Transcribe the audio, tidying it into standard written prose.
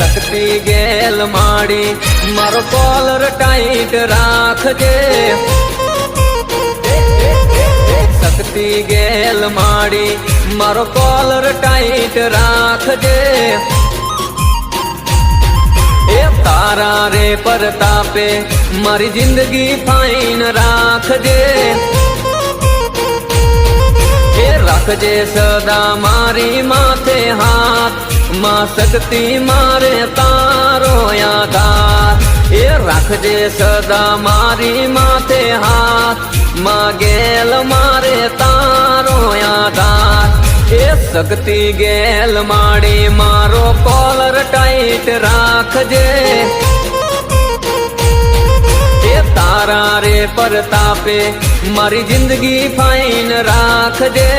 શક્તિ ગેલ માડી મારો caller tight રાખજે શક્તિ ગેલ માડી મારો કોલર ટાઈટ રાખજે એ તારા રે પરતાપે મારી જિંદગી ફાઈન રાખજે એ રાખજે સદા મારી માથે હાથ માં શક્તિ મારે તારો આધાર એ રાખજે સદા મારી માથે હાથ માં ગેલ મારે તારો આધાર એ શક્તિ ગેલ માડી મારો કોલર ટાઈટ રાખજે એ તારા રે પરતાપે મારી જિંદગી ફાઈન રાખજે।